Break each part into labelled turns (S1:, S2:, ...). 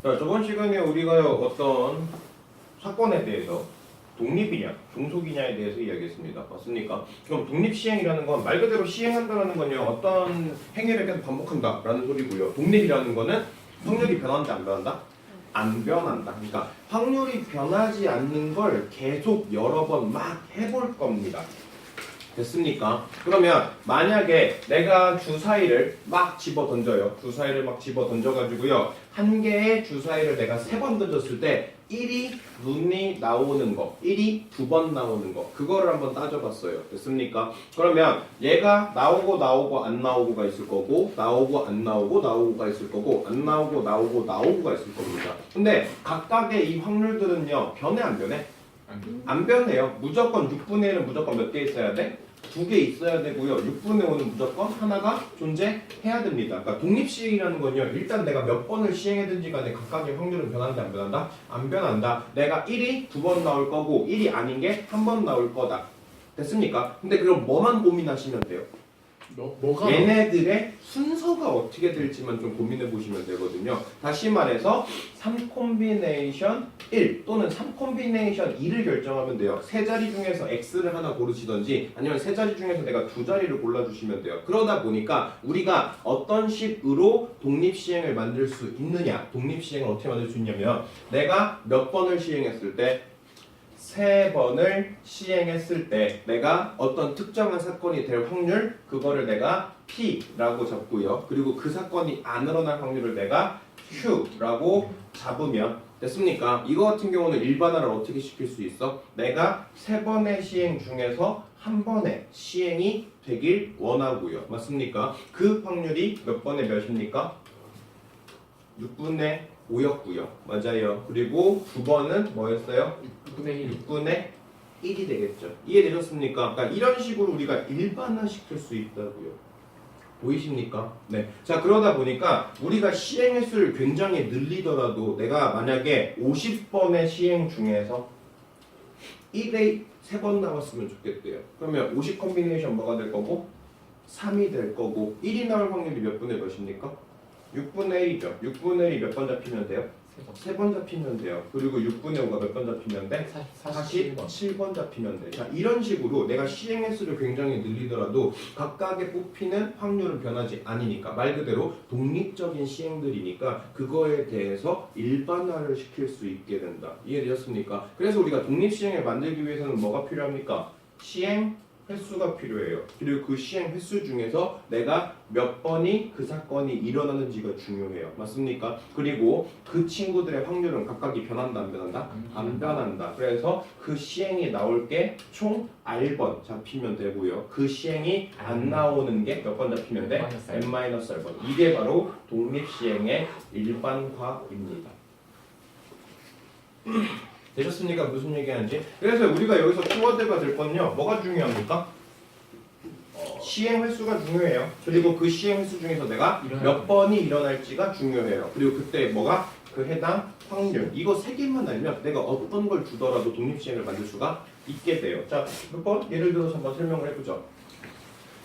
S1: 자, 저번 시간에 우리가 어떤 사건에 대해서 독립이냐, 종속이냐에 대해서 이야기했습니다. 맞습니까? 그럼 독립시행이라는 건 말 그대로 시행한다는 건요, 어떤 행위를 계속 반복한다라는 소리고요. 독립이라는 거는 확률이 변한다, 안 변한다? 안 변한다. 그러니까 확률이 변하지 않는 걸 계속 여러 번 막 해볼 겁니다. 됐습니까? 그러면 만약에 내가 주사위를 막 집어 던져요. 주사위를 막 집어 던져가지고요. 한 개의 주사위를 내가 3번 던졌을 때 1이 눈이 나오는 거, 1이 2번 나오는 거, 그거를 한번 따져봤어요. 됐습니까? 그러면 얘가 나오고 안 나오고가 있을 거고, 나오고 안 나오고 나오고가 있을 거고, 안 나오고 나오고가 있을 겁니다. 근데 각각의 이 확률들은요, 변해 안 변해? 안 변해요. 무조건 6분의 1은 무조건 몇 개 있어야 돼? 2개 있어야 되고요. 6분의 5는 무조건 하나가 존재해야 됩니다. 그러니까 독립시행이라는 건요. 일단 내가 몇 번을 시행하든지 간에 각각의 확률은 변한다 안 변한다? 안 변한다. 내가 1이 2번 나올 거고 1이 아닌 게 한 번 나올 거다. 됐습니까? 근데 그럼 뭐만 고민하시면 돼요?
S2: 뭐가?
S1: 얘네들의 순서가 어떻게 될지만 좀 고민해 보시면 되거든요. 다시 말해서 3콤비네이션 1 또는 3콤비네이션 2를 결정하면 돼요. 세 자리 중에서 X를 하나 고르시던지 아니면 세 자리 중에서 내가 두 자리를 골라주시면 돼요. 그러다 보니까 우리가 어떤 식으로 독립시행을 만들 수 있느냐, 독립시행을 어떻게 만들 수 있냐면 내가 몇 번을 시행했을 때 3번을 시행했을 때 내가 어떤 특정한 사건이 될 확률 그거를 내가 P라고 잡고요. 그리고 그 사건이 안 일어날 확률을 내가 Q라고 잡으면 됐습니까? 이거 같은 경우는 일반화를 어떻게 시킬 수 있어? 내가 3번의 시행 중에서 한 번의 시행이 되길 원하고요. 맞습니까? 그 확률이 몇 번의 몇입니까? 6분의 5였고요. 맞아요. 그리고 9번은 뭐였어요? 6분의 1이 되겠죠. 이해되셨습니까? 그러니까 이런 식으로 우리가 일반화시킬 수 있다고요. 보이십니까? 네. 자, 그러다 보니까 우리가 시행 횟수를 굉장히 늘리더라도 내가 만약에 50번의 시행 중에서 1에 3번 나왔으면 좋겠대요. 그러면 50 콤비네이션 뭐가 될 거고? 3이 될 거고 1이 나올 확률이 몇 분의 몇입니까? 6분의 1이죠. 6분의 1이 몇 번 잡히면 돼요? 3번 잡히면 돼요. 그리고 6분의 5가 몇 번 잡히면 돼? 47번 잡히면 돼. 자, 이런 식으로 내가 시행 횟수를 굉장히 늘리더라도 각각의 뽑히는 확률은 변하지 않으니까 말 그대로 독립적인 시행들이니까 그거에 대해서 일반화를 시킬 수 있게 된다. 이해되셨습니까? 그래서 우리가 독립시행을 만들기 위해서는 뭐가 필요합니까? 시행 횟수가 필요해요. 그리고 그 시행 횟수 중에서 내가 몇 번이 그 사건이 일어나는지가 중요해요. 맞습니까? 그리고 그 친구들의 확률은 각각이 변한다 안 변한다? 안 변한다. 그래서 그 시행이 나올 게 총 R번 잡히면 되고요. 그 시행이 안 나오는 게 몇 번 잡히면 돼? N-R번. 이게 바로 독립시행의 일반화입니다. 되셨습니까? 무슨 얘기하는지? 그래서 우리가 여기서 키워드가 될 건요. 뭐가 중요합니까? 시행 횟수가 중요해요. 그리고 그 시행 횟수 중에서 내가 몇 번이 일어날지가 중요해요. 그리고 그때 뭐가? 그 해당 확률. 이거 3개만 알면 내가 어떤 걸 주더라도 독립시행을 만들 수가 있게 돼요. 자, 몇 번? 예를 들어서 한번 설명을 해보죠.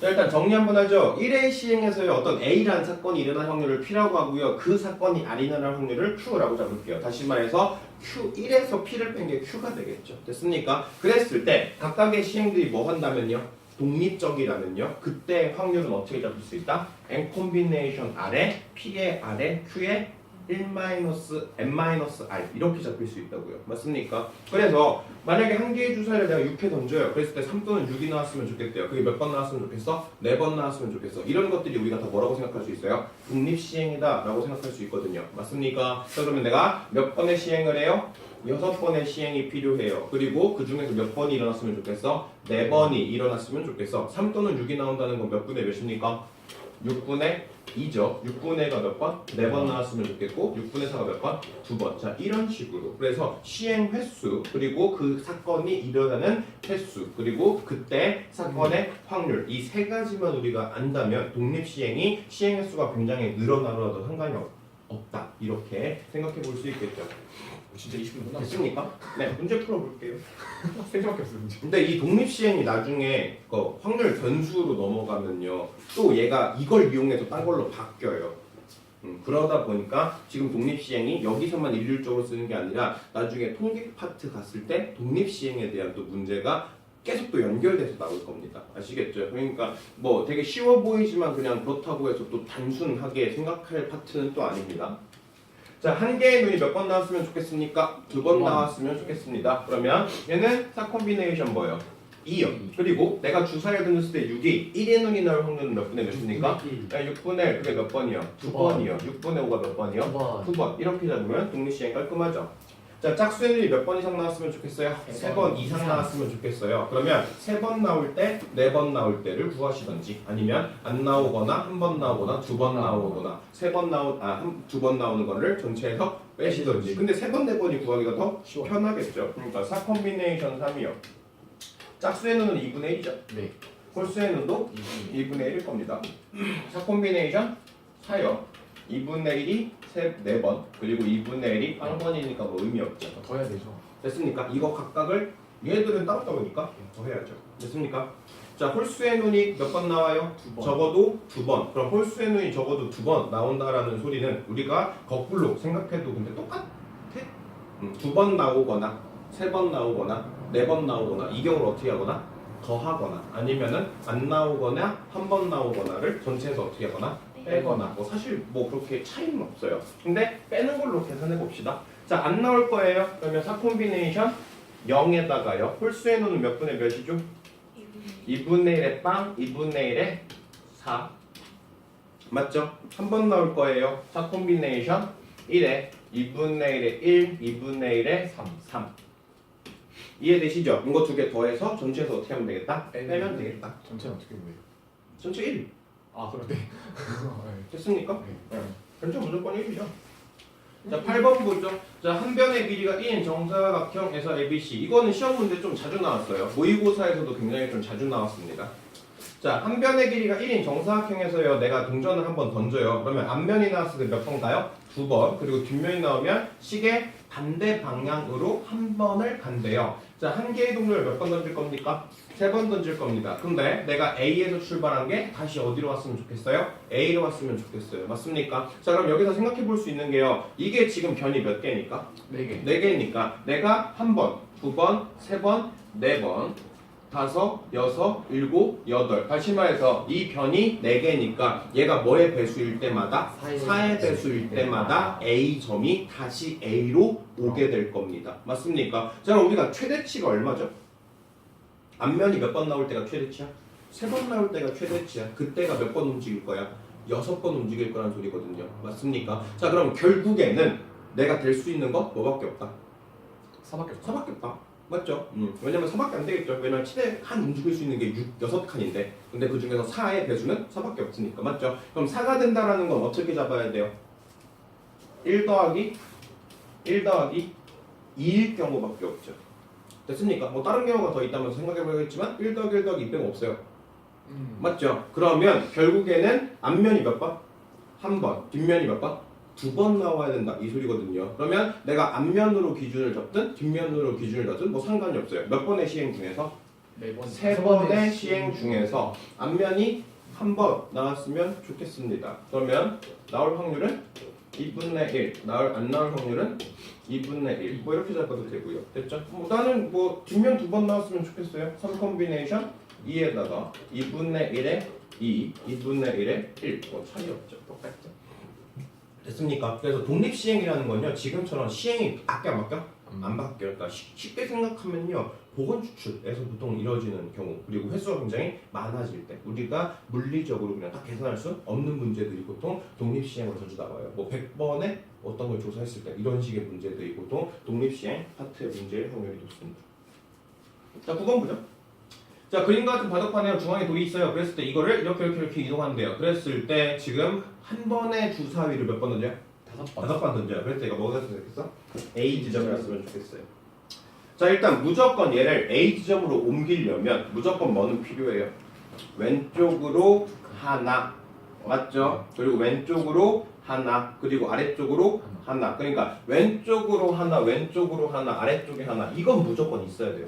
S1: 자, 일단 정리 한번 하죠. 1회 시행에서의 어떤 A라는 사건이 일어날 확률을 P라고 하고요. 그 사건이 안 일어날 확률을 Q라고 잡을게요. 다시 말해서 Q1에서 P를 뺀 게 Q가 되겠죠. 됐습니까? 그랬을 때 각각의 시행들이 뭐 한다면요? 독립적이라면요. 그때 확률은 어떻게 잡을 수 있다? N 콤비네이션 R에 P의 R에 Q의 1-N-R 이렇게 잡힐 수 있다고요. 맞습니까? 그래서 만약에 한 개의 주사위를 내가 6회 던져요. 그랬을 때 3 또는 6이 나왔으면 좋겠대요. 그게 몇 번 나왔으면 좋겠어? 4번 나왔으면 좋겠어. 이런 것들이 우리가 다 뭐라고 생각할 수 있어요? 독립시행이다 라고 생각할 수 있거든요. 맞습니까? 자, 그러면 내가 몇 번의 시행을 해요? 6번의 시행이 필요해요. 그리고 그 중에서 몇 번이 일어났으면 좋겠어? 4번이 일어났으면 좋겠어. 3 또는 6이 나온다는 건 몇 분의 몇입니까? 6분의 2죠. 6분의 1가 몇 번? 4번 나왔으면 좋겠고 6분의 4가 몇 번? 2번. 자, 이런 식으로. 그래서 시행 횟수 그리고 그 사건이 일어나는 횟수 그리고 그때 사건의 확률 이 3가지만 우리가 안다면 독립시행이 시행 횟수가 굉장히 늘어나더라도 상관이 없다. 이렇게 생각해 볼 수 있겠죠.
S2: 진짜 20분
S1: 됐습니까? 네, 문제 풀어볼게요.
S2: 3개밖에 없어요 문제.
S1: 근데 이 독립시행이 나중에 그 확률 변수로 넘어가면요 또 얘가 이걸 이용해서 딴 걸로 바뀌어요. 그러다 보니까 지금 독립시행이 여기서만 일률적으로 쓰는 게 아니라 나중에 통계 파트 갔을 때 독립시행에 대한 또 문제가 계속 또 연결돼서 나올 겁니다. 아시겠죠? 그러니까 뭐 되게 쉬워 보이지만 그냥 그렇다고 해서 또 단순하게 생각할 파트는 또 아닙니다. 자, 한 개의 눈이 몇 번 나왔으면 좋겠습니까? 2번 나왔으면 좋겠습니다. 그러면 얘는 사 콤비네이션 뭐예요? 2요. 그리고 내가 주사위를 던졌을 때 6이 1의 눈이 나올 확률은 몇 분의 몇입니까? 6분의 1, 그게 몇 번이요? 2번이요. 6분의 5가 몇 번이요? 2번. 이렇게 잡으면 독립시행 깔끔하죠? 자, 짝수의 눈이 몇 번 이상 나왔으면 좋겠어요? 3번 이상 나왔으면 좋겠어요. 그러면 3번 나올 때, 4번 나올 때를 구하시던지 아니면 안 나오거나 한 번 나오거나 2번 나오거나 2번 나오는 거를 전체에서 빼시던지. 근데 3번, 4번이 구하기가 더 편하겠죠. 그러니까 4 콤비네이션 3이요. 짝수의 눈은 2분의 1이죠.
S2: 네.
S1: 홀수의 눈도 2분의 1일 겁니다. 4 콤비네이션 4요. 2분의 1이 4번 그리고 2분의 1이 빵번이니까 뭐 의미 없죠.
S2: 더 해야 되죠.
S1: 됐습니까? 이거 각각을 얘들은 따로따로니까 더 해야죠. 됐습니까? 자, 홀수의 눈이 몇 번 나와요?
S2: 2번.
S1: 적어도 2번. 그럼 홀수의 눈이 적어도 2번 나온다라는 소리는 우리가 거꾸로 생각해도 근데 똑같아. 2번 나오거나 3번 나오거나 4번 나오거나 이 경우를 어떻게 하거나 더하거나 아니면은 안 나오거나 한 번 나오거나를 전체에서 어떻게 하거나 빼거나 뭐 사실 뭐 그렇게 차이는 없어요. 근데 빼는 걸로 계산해 봅시다. 자, 안 나올 거예요. 그러면 4 콤비네이션 0에다가요. 홀수의 눈은 몇 분의 몇이죠? 2분의 1의 빵, 2분의 1의 4. 맞죠? 한 번 나올 거예요. 4 콤비네이션 1에 2분의 1의 1, 2분의 1의 3. 이해되시죠? 이거 두 개 더해서 전체에서 어떻게 하면 되겠다? 빼면 되겠다.
S2: 전체는 어떻게 보여요?
S1: 전체 1.
S2: 아 그런데.
S1: 됐습니까?
S2: 네.
S1: 전체 무조건 1이죠. 자, 8번 보죠. 자, 한 변의 길이가 1인 정사각형에서 ABC. 이거는 시험 문제 좀 자주 나왔어요. 모의고사에서도 굉장히 좀 자주 나왔습니다. 자, 한 변의 길이가 1인 정사각형에서요. 내가 동전을 한번 던져요. 그러면 앞면이 나왔을 때 몇 번 가요? 2번. 그리고 뒷면이 나오면 시계 반대 방향으로 한 번을 간대요. 자, 한 개의 동전을 몇 번 던질 겁니까? 3번 던질 겁니다. 근데 내가 A에서 출발한 게 다시 어디로 왔으면 좋겠어요? A로 왔으면 좋겠어요. 맞습니까? 자, 그럼 여기서 생각해 볼 수 있는 게요. 이게 지금 변이 몇 개니까?
S2: 4개.
S1: 4개니까 내가 한 번, 2번, 3번, 4번, 5, 6, 7, 8. 다시 말해서 이 변이 4개니까 얘가 뭐의 배수일 때마다? 4의 배수일 때마다 A 점이 다시 A로 오게 될 겁니다. 맞습니까? 자, 그럼 우리가 최대치가 얼마죠? 앞면이 몇 번 나올 때가 최대치야? 3번 나올 때가 최대치야. 그때가 몇 번 움직일 거야? 6번 움직일 거란 소리거든요. 맞습니까? 자, 그럼 결국에는 내가 될 수 있는 거 뭐밖에 없다?
S2: 4밖에 없어.
S1: 4밖에 없다. 맞죠? 왜냐면 4밖에 안 되겠죠. 왜냐면 최대 한 움직일 수 있는 게 6칸인데 근데 그 중에서 4의 배수는 4밖에 없으니까. 맞죠? 그럼 4가 된다라는 건 어떻게 잡아야 돼요? 1 더하기 2일 경우밖에 없죠. 됐습니까? 뭐 다른 경우가 더 있다면 생각해보겠지만 1 더하기 1 더하기 2 빼고 없어요. 맞죠? 그러면 결국에는 앞면이 몇 번? 한 번. 뒷면이 몇 번? 2번 나와야 된다 이 소리거든요. 그러면 내가 앞면으로 기준을 잡든 뒷면으로 기준을 잡든 뭐 상관이 없어요. 몇 번의 시행 중에서? 3번의 시행 중에서 앞면이 한 번 나왔으면 좋겠습니다. 그러면 나올 확률은 2분의 1, 안 나올 확률은 2분의 1. 뭐 이렇게 잡아도 되고요. 됐죠? 뭐 나는 뭐 뒷면 2번 나왔으면 좋겠어요. 3 콤비네이션 2에다가 2분의 1에 2, 2분의 1에 1. 뭐 차이 없죠. 똑같죠. 됐습니까? 그래서 독립시행이라는 건요. 지금처럼 시행이 바뀌어 안 바뀌어? 안 바뀌어요. 그러니까 쉽게 생각하면요. 보건 추출에서 보통 이루어지는 경우 그리고 횟수가 굉장히 많아질 때 우리가 물리적으로 그냥 딱 계산할 수 없는 문제들이 보통 독립시행으로 자주 나와요. 뭐 100번에 어떤 걸 조사했을 때 이런 식의 문제들이 보통 독립시행 파트의 문제일 확률이 높습니다. 자, 9번 보죠. 자, 그림과 같은 바둑판에 중앙에 돌이 있어요. 그랬을 때 이거를 이렇게 이동한대요. 그랬을 때 지금 한 번의 주사위를 몇 번 던져요?
S2: 5번.
S1: 5번 던져요. 그랬을 때 이거 뭐가 됐으면 좋겠어? A 지점을 했으면 좋겠어요. 자, 일단 무조건 얘를 A 지점으로 옮기려면 무조건 뭐는 필요해요? 왼쪽으로 하나. 맞죠? 그리고 왼쪽으로 하나. 그리고 아래쪽으로 하나. 그러니까 왼쪽으로 하나, 아래쪽에 하나. 이건 무조건 있어야 돼요.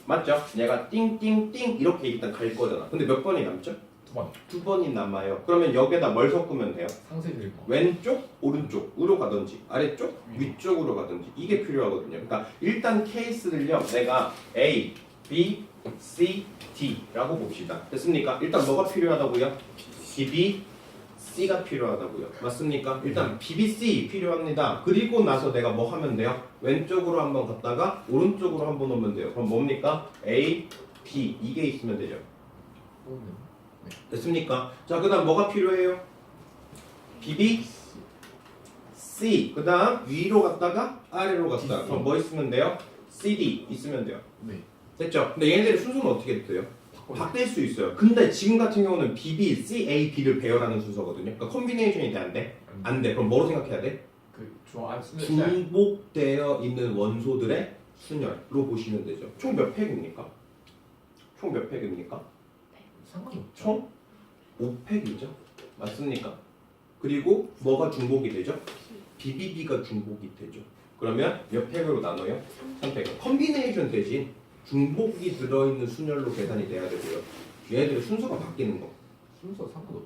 S1: 맞죠? 얘가 띵띵띵 이렇게 일단 갈 거잖아. 근데 몇 번이 남죠?
S2: 2번.
S1: 두 번이 남아요. 그러면 여기에다 뭘 섞으면 돼요?
S2: 상세들.
S1: 왼쪽, 오른쪽으로 가든지 아래쪽, 위쪽으로 가든지 이게 필요하거든요. 그러니까 일단 케이스를요. 내가 A, B, C, D라고 봅시다. 됐습니까? 일단 뭐가 필요하다고요? B, C가 필요하다고요. 맞습니까? 일단 BBC 필요합니다. 그리고 나서 내가 뭐 하면 돼요? 왼쪽으로 한번 갔다가 오른쪽으로 한번 오면 돼요. 그럼 뭡니까? A, B 이게 있으면 되죠. 됐습니까? 자, 그 다음 뭐가 필요해요? BB, C. 그 다음 위로 갔다가 아래로 갔다가 그럼 뭐 있으면 돼요? CD 있으면 돼요.
S2: 네.
S1: 됐죠? 근데 얘네들의 순서는 어떻게 돼요? 바뀔 수 있어요. 근데 지금 같은 경우는 BB, C, A, B를 배열하는 순서거든요. 그러니까 콤비네이션이 돼? 안 돼? 안 돼. 그럼 뭐로 생각해야 돼?
S2: 그 중앙
S1: 중복되어 있는 원소들의 순열로 보시면 되죠. 총 몇 팩입니까? 총 몇 팩입니까?
S2: 상관없죠.
S1: 총 5팩이죠. 맞습니까? 그리고 뭐가 중복이 되죠? BBB가 중복이 되죠. 그러면 몇 팩으로 나눠요? 3팩. 컴비네이션 대신 중복이 들어있는 순열로 계산이 돼야 되고요. 얘네들의 순서가 바뀌는 거.
S2: 순서 상관없.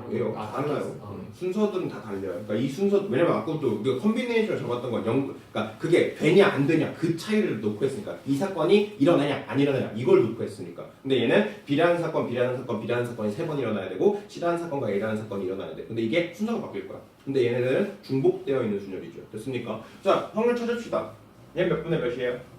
S1: 왜요?
S2: 다르고.
S1: 달라요. 순서들은 다 달라요. 그러니까 이 순서 왜냐면 아까도 우리가 컴비네이션을 적었던 건 그러니까 그게 되냐 안 되냐 그 차이를 놓고 했으니까 이 사건이 일어나냐 안 일어나냐 이걸 놓고 했으니까. 근데 얘는 B라는 사건, B라는 사건, B라는 사건이 3번 일어나야 되고 C라는 사건과 A라는 사건이 일어나야 돼. 근데 이게 순서가 바뀔 거야. 근데 얘네들은 중복되어 있는 순열이죠. 됐습니까? 자, 확률 찾읍시다. 얘 몇 분의 몇이에요?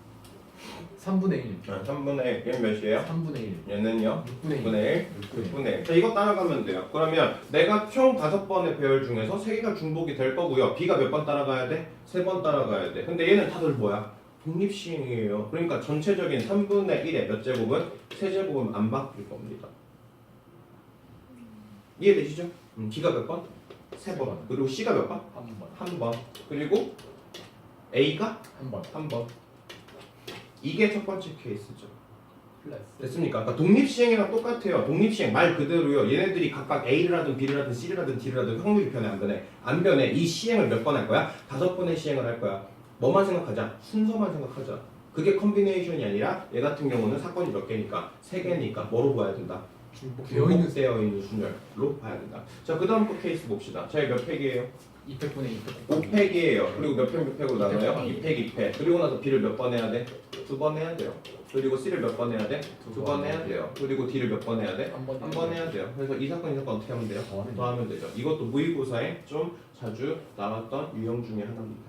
S2: 3분의 1.
S1: 3분의 1. 얘는 몇이에요?
S2: 3분의 1.
S1: 얘는요?
S2: 6분의
S1: 6분의 1. 6분의 1. 자, 이거 따라가면 돼요. 그러면 내가 총 5번의 배열 중에서 3개가 중복이 될 거고요. B가 몇 번 따라가야 돼? 3번 따라가야 돼. 근데 얘는 다들 뭐야? 독립시행이에요. 그러니까 전체적인 3분의 1의 몇 제곱은 3제곱은 안 바뀔 겁니다. 이해되시죠? B가 몇 번? 3번. 그리고 C가 몇 번?
S2: 한 번.
S1: 1번. 그리고 A가
S2: 한 번.
S1: 1번. 이게 첫 번째 케이스죠.
S2: 플러스.
S1: 됐습니까? 그러니까 독립시행이랑 똑같아요. 독립시행 말 그대로요. 얘네들이 각각 A를 하든 B를 하든 C를 하든 D를 하든 확률이 변해 안 변해? 안 변해. 이 시행을 몇 번 할 거야? 5번의 시행을 할 거야. 뭐만 생각하자? 순서만 생각하자. 그게 컴비네이션이 아니라 얘 같은 경우는 사건이 몇 개니까 3개니까 뭐로 봐야 된다? 중복되어 있는 순열로 봐야 된다. 자, 그 다음 거 케이스 봅시다. 저희 몇 팩이에요?
S2: 200분의 200.
S1: 5팩이에요. 그리고 몇 팩 몇 팩으로 나눠요? 2팩 2팩. 그리고 나서 B를 몇 번 해야 돼? 2번 해야 돼요. 그리고 C를 몇 번 해야 돼? 2번 해야 돼요. 그리고 D를 몇 번 해야 돼?
S2: 한 번.
S1: 한 번 해야 돼요. 그래서 이 사건 어떻게 하면 돼요?
S2: 더하면
S1: 더하면 되죠. 이것도 모의고사에 좀 자주 나왔던 유형 중에 하나입니다.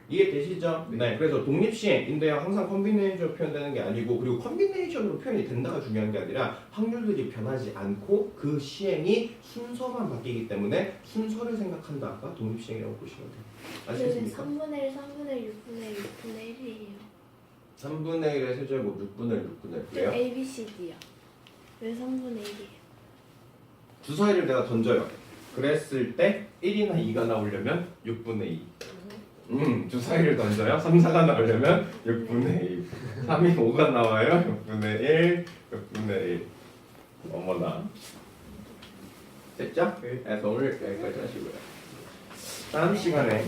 S1: 이해되시죠? 네. 그래서 독립시행인데요. 항상 컴비네이션으로 표현되는 게 아니고 그리고 컴비네이션으로 표현이 된다가 중요한 게 아니라 확률들이 변하지 않고 그 시행이 순서만 바뀌기 때문에 순서를 생각한다가 독립시행이라고 보시면 돼요. 아시겠습니까?
S3: 3분의 1, 3분의 1, 6분의 1, 6분의 1이에요.
S1: 3분의 1의 세제곱 6분의 1, 6분의 1 왜요?
S3: A, B, C, D요. 왜 3분의 1이에요?
S1: 주사위를 내가 던져요. 그랬을 때 1이나 2가 나오려면 6분의 2. 주사위를 던져요. 3, 4가 나오려면 6분의 2. 3이 5가 나와요. 6분의 1, 6분의 1. 어머나. 됐죠? 그래서 오늘 여기까지 하시고요. 다음 시간에